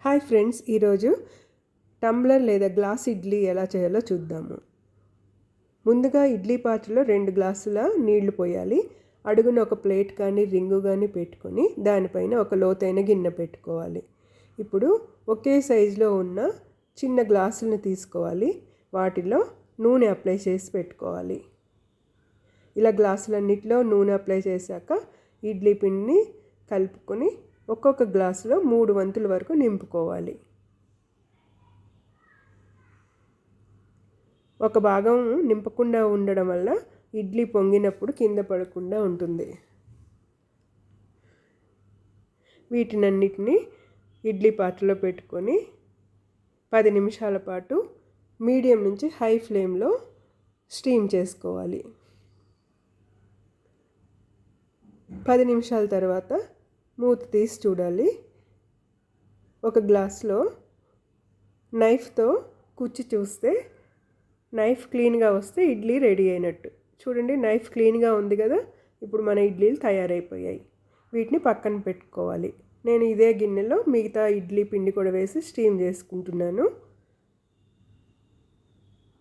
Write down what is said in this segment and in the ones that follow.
Hi friends, ఈరోజు tumbler లేదా glass idli ఎలా చేయాలో చూద్దాము. ముందుగా ఇడ్లీ పాత్రలో 2 గ్లాసుల నీళ్లు పోయాలి. అడుగున ఒక ప్లేట్ కానీ రింగు కానీ పెట్టుకొని దానిపైన ఒక లోతైన గిన్నె పెట్టుకోవాలి. ఇప్పుడు ఒకే సైజులో ఉన్న చిన్న గ్లాసులను తీసుకోవాలి. వాటిలో నూనె అప్లై చేసి పెట్టుకోవాలి. ఇలా గ్లాసులన్నిటిలో నూనె అప్లై చేశాక ఇడ్లీ పిండిని కలుపుకొని ఒక్కొక్క గ్లాసులో 3 వంతుల వరకు నింపుకోవాలి. ఒక భాగం నింపకుండా ఉండడం వల్ల ఇడ్లీ పొంగినప్పుడు కింద పడకుండా ఉంటుంది. వీటినన్నిటిని ఇడ్లీ పాత్రలో పెట్టుకొని 10 నిమిషాల పాటు మీడియం నుంచి హై ఫ్లేమ్లో స్టీమ్ చేసుకోవాలి. 10 నిమిషాల తర్వాత మూత తీసి చూడాలి. ఒక గ్లాస్లో నైఫ్తో కుచ్చి చూస్తే నైఫ్ క్లీన్గా వస్తే ఇడ్లీ రెడీ అయినట్టు. చూడండి, నైఫ్ క్లీన్గా ఉంది కదా. ఇప్పుడు మన ఇడ్లీలు తయారైపోయాయి. వీటిని పక్కన పెట్టుకోవాలి. నేను ఇదే గిన్నెలో మిగతా ఇడ్లీ పిండి కూడా వేసి స్టీమ్ చేసుకుంటున్నాను.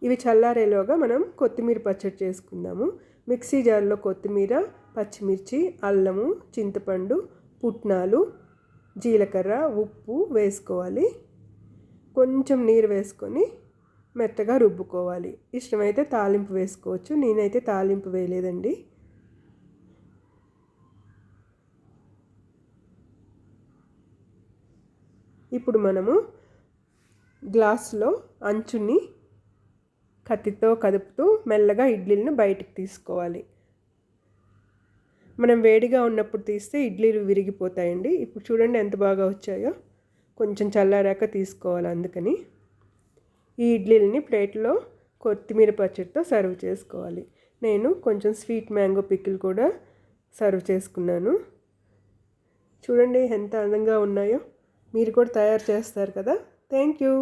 ఇవి చల్లారేలోగా మనం కొత్తిమీర పచ్చడి చేసుకుందాము. మిక్సీ జార్లో కొత్తిమీర, పచ్చిమిర్చి, అల్లము, చింతపండు, పుట్నాలు, జీలకర్ర, ఉప్పు వేసుకోవాలి. కొంచెం నీరు వేసుకొని మెత్తగా రుబ్బుకోవాలి. ఇష్టమైతే తాలింపు వేసుకోవచ్చు. నేనైతే తాలింపు వేయలేదండి. ఇప్పుడు మనము గ్లాసులో అంచుని కత్తితో కదుపుతూ మెల్లగా ఇడ్లీలను బయటికి తీసుకోవాలి. మనం వేడిగా ఉన్నప్పుడు తీస్తే ఇడ్లీలు విరిగిపోతాయండి. ఇప్పుడు చూడండి ఎంత బాగా వచ్చాయో. కొంచెం చల్లారాక తీసుకోవాలి. అందుకని ఈ ఇడ్లీలని ప్లేట్లో కొత్తిమీర పచ్చడితో సర్వ్ చేసుకోవాలి. నేను కొంచెం స్వీట్ మ్యాంగో పికిల్ కూడా సర్వ్ చేసుకున్నాను. చూడండి ఎంత అందంగా ఉన్నాయో. మీరు కూడా తయారు చేస్తారు కదా. Thank you.